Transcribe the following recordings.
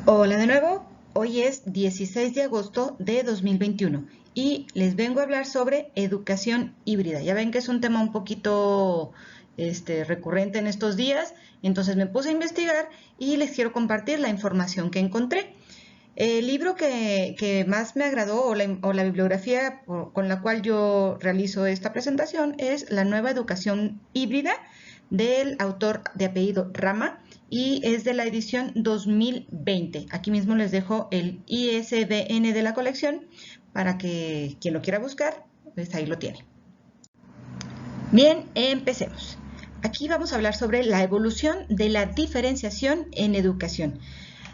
Hola de nuevo, hoy es 16 de agosto de 2021 y les vengo a hablar sobre educación híbrida. Ya ven que es un tema un poquito recurrente en estos días, entonces me puse a investigar y les quiero compartir la información que encontré. El libro que más me agradó o la bibliografía con la cual yo realizo esta presentación es La nueva educación híbrida del autor de apellido Rama y es de la edición 2020. Aquí mismo les dejo el ISBN de la colección para que quien lo quiera buscar, pues ahí lo tiene. Bien, empecemos. Aquí vamos a hablar sobre la evolución de la diferenciación en educación.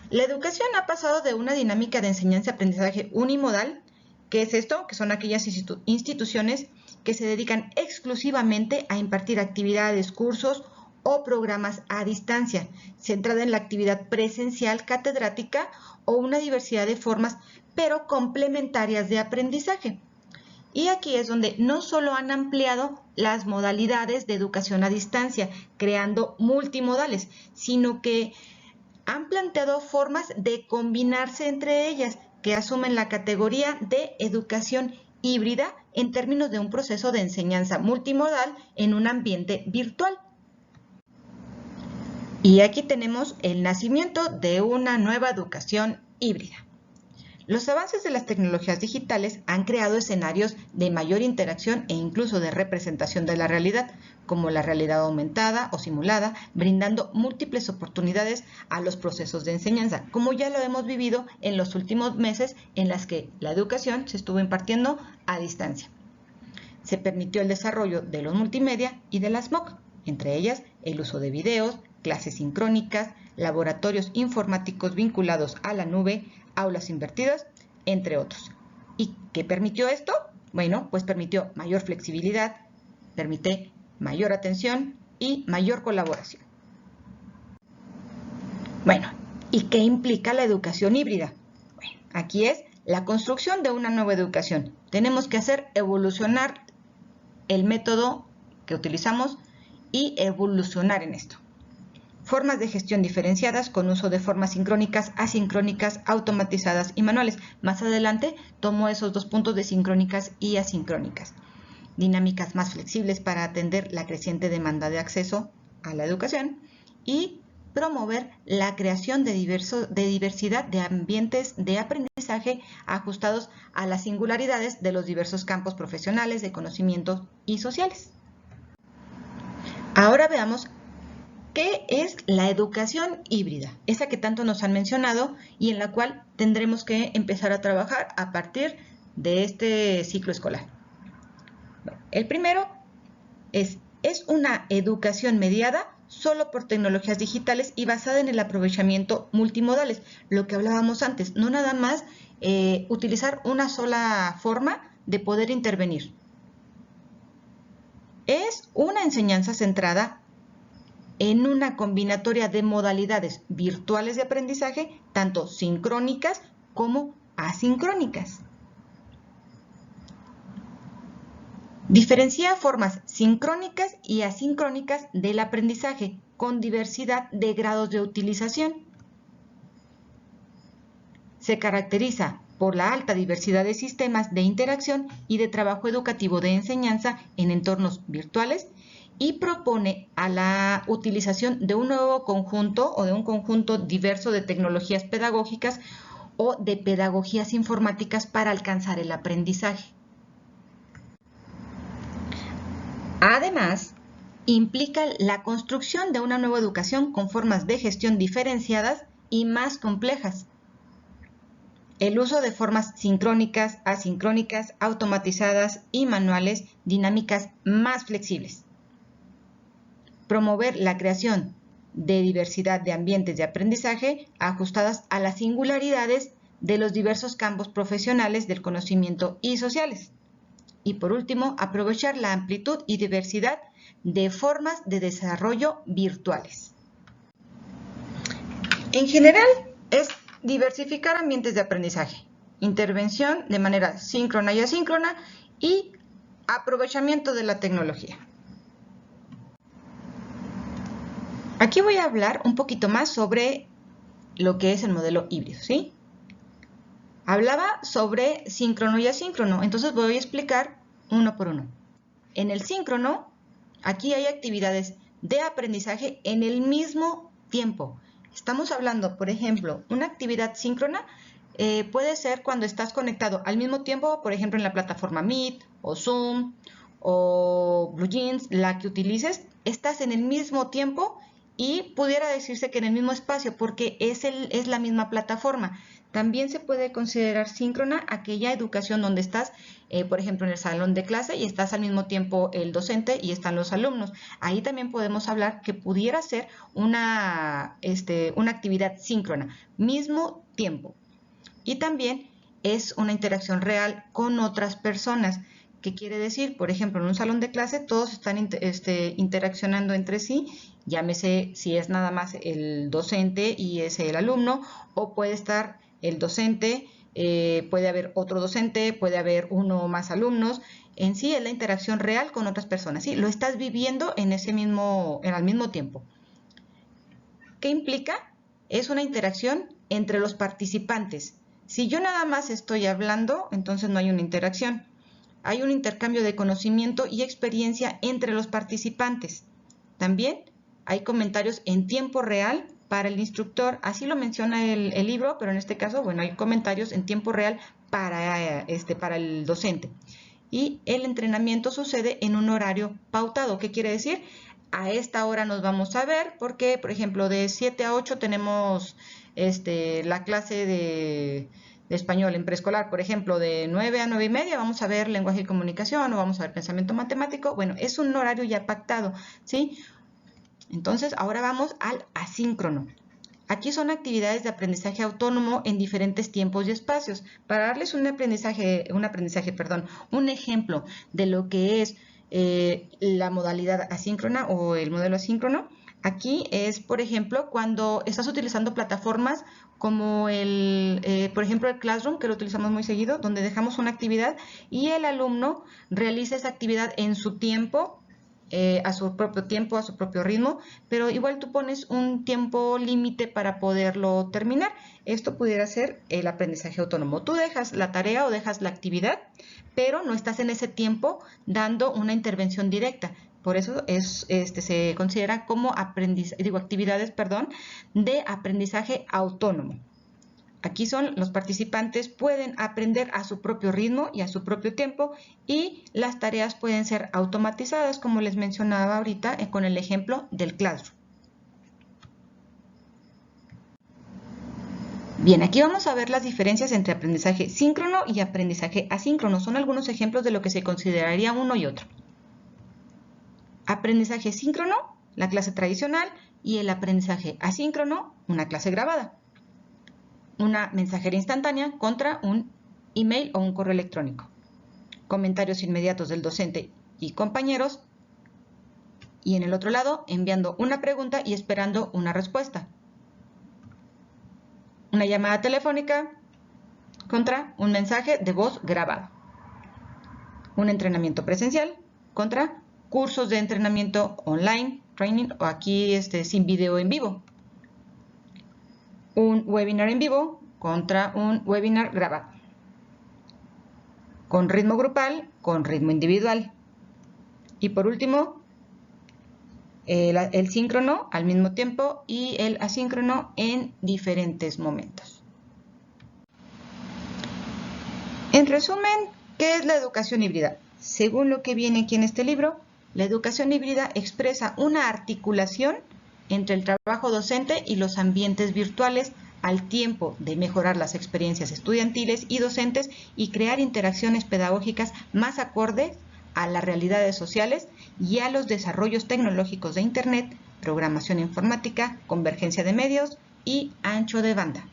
La educación ha pasado de una dinámica de enseñanza-aprendizaje unimodal, ¿qué es esto? Que son aquellas instituciones que se dedican exclusivamente a impartir actividades, cursos o programas a distancia, centrada en la actividad presencial catedrática o una diversidad de formas, pero complementarias de aprendizaje. Y aquí es donde no solo han ampliado las modalidades de educación a distancia, creando multimodales, sino que han planteado formas de combinarse entre ellas que asumen la categoría de educación híbrida en términos de un proceso de enseñanza multimodal en un ambiente virtual. Y aquí tenemos el nacimiento de una nueva educación híbrida. Los avances de las tecnologías digitales han creado escenarios de mayor interacción e incluso de representación de la realidad, como la realidad aumentada o simulada, brindando múltiples oportunidades a los procesos de enseñanza, como ya lo hemos vivido en los últimos meses en las que la educación se estuvo impartiendo a distancia. Se permitió el desarrollo de los multimedia y de las MOOC, entre ellas el uso de videos, clases sincrónicas, laboratorios informáticos vinculados a la nube, aulas invertidas, entre otros. ¿Y qué permitió esto? Bueno, pues permitió mayor flexibilidad, permite mayor atención y mayor colaboración. Bueno, ¿y qué implica la educación híbrida? Bueno, aquí es la construcción de una nueva educación. Tenemos que hacer evolucionar el método que utilizamos y evolucionar en esto. Formas de gestión diferenciadas con uso de formas sincrónicas, asincrónicas, automatizadas y manuales. Más adelante tomo esos dos puntos de sincrónicas y asincrónicas. Dinámicas más flexibles para atender la creciente demanda de acceso a la educación y promover la creación de diversidad de ambientes de aprendizaje ajustados a las singularidades de los diversos campos profesionales, de conocimientos y sociales. Ahora veamos ¿qué es la educación híbrida? Esa que tanto nos han mencionado y en la cual tendremos que empezar a trabajar a partir de este ciclo escolar. El primero es una educación mediada solo por tecnologías digitales y basada en el aprovechamiento multimodales, lo que hablábamos antes, no nada más utilizar una sola forma de poder intervenir. Es una enseñanza centrada en una combinatoria de modalidades virtuales de aprendizaje, tanto sincrónicas como asincrónicas. Diferencia formas sincrónicas y asincrónicas del aprendizaje con diversidad de grados de utilización. Se caracteriza por la alta diversidad de sistemas de interacción y de trabajo educativo de enseñanza en entornos virtuales y propone a la utilización de un nuevo conjunto o de un conjunto diverso de tecnologías pedagógicas o de pedagogías informáticas para alcanzar el aprendizaje. Además, implica la construcción de una nueva educación con formas de gestión diferenciadas y más complejas. El uso de formas sincrónicas, asincrónicas, automatizadas y manuales, dinámicas más flexibles. Promover la creación de diversidad de ambientes de aprendizaje ajustadas a las singularidades de los diversos campos profesionales del conocimiento y sociales. Y por último, aprovechar la amplitud y diversidad de formas de desarrollo virtuales. En general, es diversificar ambientes de aprendizaje, intervención de manera síncrona y asíncrona y aprovechamiento de la tecnología. Aquí voy a hablar un poquito más sobre lo que es el modelo híbrido, ¿sí? Hablaba sobre síncrono y asíncrono, entonces voy a explicar uno por uno. En el síncrono, aquí hay actividades de aprendizaje en el mismo tiempo. Estamos hablando, por ejemplo, una actividad síncrona puede ser cuando estás conectado al mismo tiempo, por ejemplo, en la plataforma Meet o Zoom o BlueJeans, la que utilices, estás en el mismo tiempo y pudiera decirse que en el mismo espacio porque es la misma plataforma. También se puede considerar síncrona aquella educación donde estás, por ejemplo, en el salón de clase y estás al mismo tiempo el docente y están los alumnos. Ahí también podemos hablar que pudiera ser una actividad síncrona, mismo tiempo. Y también es una interacción real con otras personas. ¿Qué quiere decir? Por ejemplo, en un salón de clase todos están interaccionando entre sí, llámese si es nada más el docente y es el alumno, o puede estar el docente, puede haber otro docente, puede haber uno o más alumnos. En sí es la interacción real con otras personas, ¿sí? Lo estás viviendo en al mismo tiempo. ¿Qué implica? Es una interacción entre los participantes. Si yo nada más estoy hablando, entonces no hay una interacción. Hay un intercambio de conocimiento y experiencia entre los participantes. También hay comentarios en tiempo real para el instructor, así lo menciona el libro, pero en este caso, bueno, hay comentarios en tiempo real para el docente. Y el entrenamiento sucede en un horario pautado. ¿Qué quiere decir? A esta hora nos vamos a ver porque, por ejemplo, de 7 a 8 tenemos la clase de español en preescolar, por ejemplo, de 9 a 9 y media vamos a ver lenguaje y comunicación o vamos a ver pensamiento matemático. Bueno, es un horario ya pactado, ¿sí? Entonces, ahora vamos al asíncrono. Aquí son actividades de aprendizaje autónomo en diferentes tiempos y espacios. Para darles un ejemplo de lo que es la modalidad asíncrona o el modelo asíncrono, aquí es, por ejemplo, cuando estás utilizando plataformas como por ejemplo, el Classroom, que lo utilizamos muy seguido, donde dejamos una actividad y el alumno realiza esa actividad en su tiempo, a su propio tiempo, a su propio ritmo, pero igual tú pones un tiempo límite para poderlo terminar. Esto pudiera ser el aprendizaje autónomo. Tú dejas la tarea o dejas la actividad, pero no estás en ese tiempo dando una intervención directa. Por eso se considera como actividades de aprendizaje autónomo. Aquí los participantes pueden aprender a su propio ritmo y a su propio tiempo y las tareas pueden ser automatizadas, como les mencionaba ahorita con el ejemplo del Classroom. Bien, aquí vamos a ver las diferencias entre aprendizaje síncrono y aprendizaje asíncrono. Son algunos ejemplos de lo que se consideraría uno y otro. Aprendizaje síncrono, la clase tradicional, y el aprendizaje asíncrono, una clase grabada. Una mensajería instantánea contra un email o un correo electrónico. Comentarios inmediatos del docente y compañeros. Y en el otro lado, enviando una pregunta y esperando una respuesta. Una llamada telefónica contra un mensaje de voz grabado. Un entrenamiento presencial contra cursos de entrenamiento online, training, o aquí sin video en vivo. Un webinar en vivo contra un webinar grabado. Con ritmo grupal, con ritmo individual. Y por último, el síncrono al mismo tiempo y el asíncrono en diferentes momentos. En resumen, ¿qué es la educación híbrida? Según lo que viene aquí en este libro, la educación híbrida expresa una articulación entre el trabajo docente y los ambientes virtuales al tiempo de mejorar las experiencias estudiantiles y docentes y crear interacciones pedagógicas más acordes a las realidades sociales y a los desarrollos tecnológicos de Internet, programación informática, convergencia de medios y ancho de banda.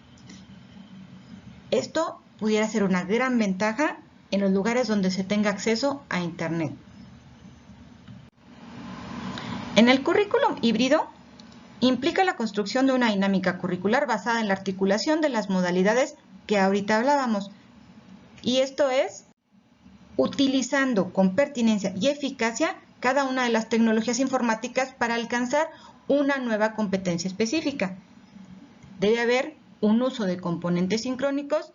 Esto pudiera ser una gran ventaja en los lugares donde se tenga acceso a Internet. En el currículum híbrido implica la construcción de una dinámica curricular basada en la articulación de las modalidades que ahorita hablábamos. Y esto es utilizando con pertinencia y eficacia cada una de las tecnologías informáticas para alcanzar una nueva competencia específica. Debe haber un uso de componentes sincrónicos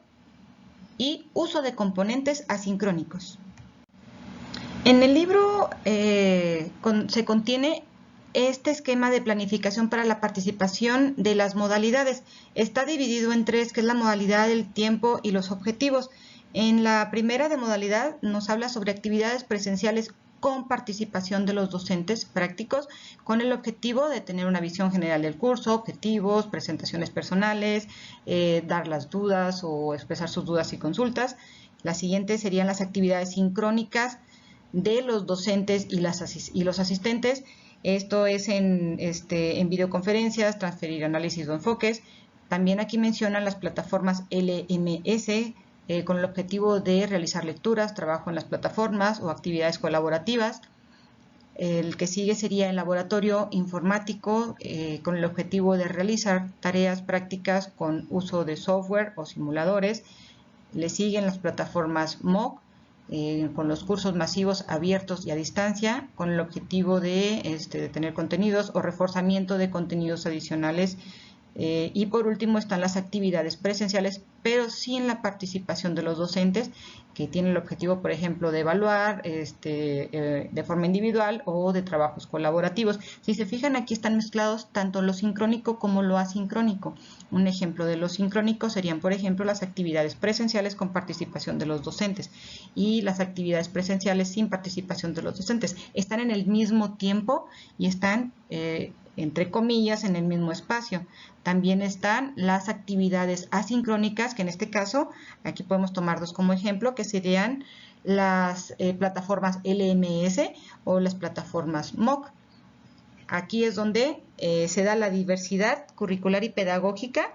y uso de componentes asincrónicos. En el libro se contiene este esquema de planificación para la participación de las modalidades. Está dividido en tres, que es la modalidad, el tiempo y los objetivos. En la primera de modalidad nos habla sobre actividades presenciales con participación de los docentes prácticos, con el objetivo de tener una visión general del curso, objetivos, presentaciones personales, dar las dudas o expresar sus dudas y consultas. La siguiente serían las actividades sincrónicas de los docentes y los asistentes. Esto es en videoconferencias, transferir análisis o enfoques. También aquí mencionan las plataformas LMS, con el objetivo de realizar lecturas, trabajo en las plataformas o actividades colaborativas. El que sigue sería el laboratorio informático, con el objetivo de realizar tareas prácticas con uso de software o simuladores. Le siguen las plataformas MOOC, con los cursos masivos abiertos y a distancia, con el objetivo de tener contenidos o reforzamiento de contenidos adicionales. Y por último están las actividades presenciales, pero sin la participación de los docentes, que tienen el objetivo, por ejemplo, de evaluar de forma individual o de trabajos colaborativos. Si se fijan, aquí están mezclados tanto lo sincrónico como lo asincrónico. Un ejemplo de lo sincrónico serían, por ejemplo, las actividades presenciales con participación de los docentes y las actividades presenciales sin participación de los docentes. Están en el mismo tiempo y están entre comillas, en el mismo espacio. También están las actividades asincrónicas, que en este caso, aquí podemos tomar dos como ejemplo, que serían las plataformas LMS o las plataformas MOOC. Aquí es donde se da la diversidad curricular y pedagógica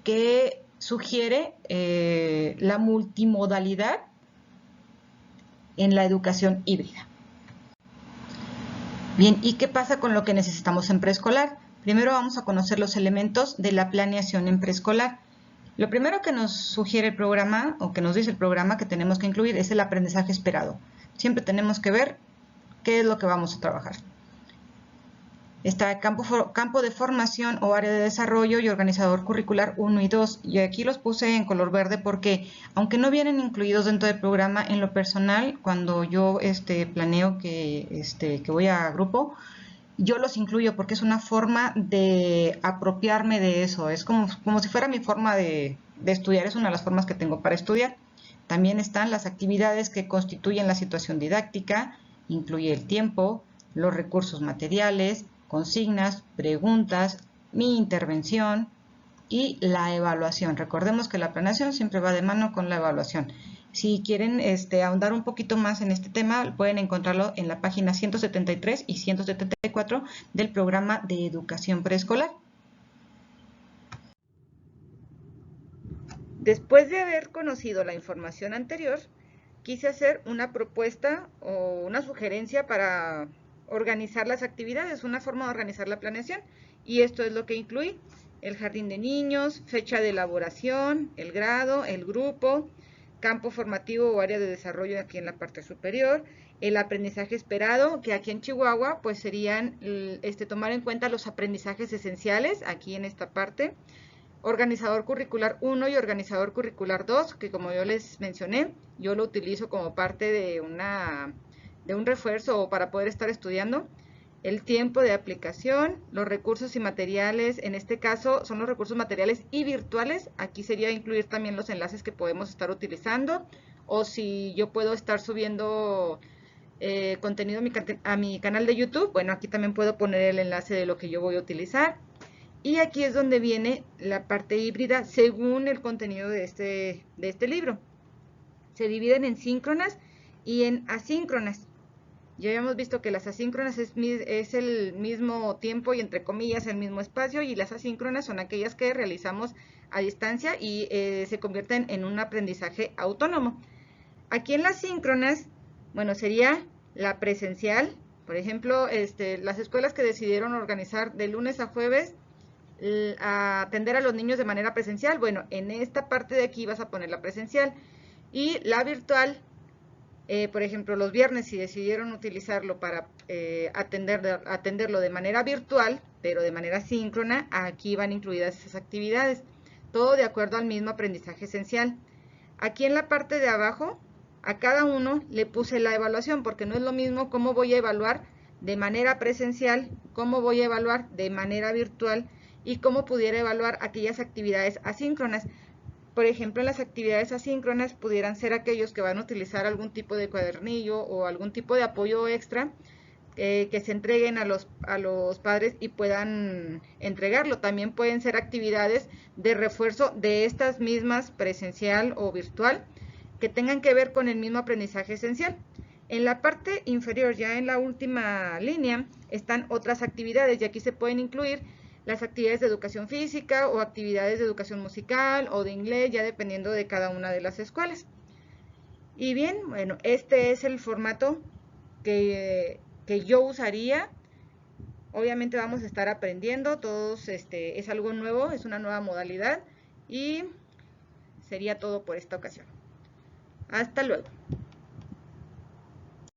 que sugiere la multimodalidad en la educación híbrida. Bien, ¿y qué pasa con lo que necesitamos en preescolar? Primero vamos a conocer los elementos de la planeación en preescolar. Lo primero que nos sugiere el programa, o que nos dice el programa que tenemos que incluir, es el aprendizaje esperado. Siempre tenemos que ver qué es lo que vamos a trabajar. Está campo de formación o área de desarrollo y organizador curricular 1 y 2. Y aquí los puse en color verde porque, aunque no vienen incluidos dentro del programa, en lo personal, cuando yo planeo que voy a grupo, yo los incluyo porque es una forma de apropiarme de eso. Es como si fuera mi forma de estudiar. Es una de las formas que tengo para estudiar. También están las actividades que constituyen la situación didáctica. Incluye el tiempo, los recursos materiales, consignas, preguntas, mi intervención y la evaluación. Recordemos que la planeación siempre va de mano con la evaluación. Si quieren ahondar un poquito más en este tema, pueden encontrarlo en la página 173 y 174 del programa de educación preescolar. Después de haber conocido la información anterior, quise hacer una propuesta o una sugerencia para organizar las actividades, una forma de organizar la planeación, y esto es lo que incluí: el jardín de niños, fecha de elaboración, el grado, el grupo, campo formativo o área de desarrollo aquí en la parte superior, el aprendizaje esperado, que aquí en Chihuahua pues serían tomar en cuenta los aprendizajes esenciales aquí en esta parte, organizador curricular 1 y organizador curricular 2, que como yo les mencioné, yo lo utilizo como parte de un refuerzo o para poder estar estudiando. El tiempo de aplicación, los recursos y materiales, en este caso son los recursos materiales y virtuales. Aquí sería incluir también los enlaces que podemos estar utilizando, o si yo puedo estar subiendo contenido a mi canal de YouTube, bueno, aquí también puedo poner el enlace de lo que yo voy a utilizar. Y aquí es donde viene la parte híbrida según el contenido de este libro. Se dividen en síncronas y en asíncronas. Ya habíamos visto que las asíncronas es el mismo tiempo y entre comillas el mismo espacio, y las asíncronas son aquellas que realizamos a distancia y se convierten en un aprendizaje autónomo. Aquí en las síncronas, bueno, sería la presencial. Por ejemplo, las escuelas que decidieron organizar de lunes a jueves a atender a los niños de manera presencial, bueno, en esta parte de aquí vas a poner la presencial, y la virtual Por ejemplo, los viernes, si decidieron utilizarlo para atenderlo de manera virtual, pero de manera síncrona, aquí van incluidas esas actividades. Todo de acuerdo al mismo aprendizaje esencial. Aquí en la parte de abajo, a cada uno le puse la evaluación, porque no es lo mismo cómo voy a evaluar de manera presencial, cómo voy a evaluar de manera virtual y cómo pudiera evaluar aquellas actividades asíncronas. Por ejemplo, las actividades asíncronas pudieran ser aquellos que van a utilizar algún tipo de cuadernillo o algún tipo de apoyo extra que se entreguen a los padres y puedan entregarlo. También pueden ser actividades de refuerzo de estas mismas presencial o virtual que tengan que ver con el mismo aprendizaje esencial. En la parte inferior, ya en la última línea, están otras actividades y aquí se pueden incluir las actividades de educación física o actividades de educación musical o de inglés, ya dependiendo de cada una de las escuelas. Y bien, bueno, este es el formato que yo usaría. Obviamente vamos a estar aprendiendo, todos es algo nuevo, es una nueva modalidad y sería todo por esta ocasión. Hasta luego.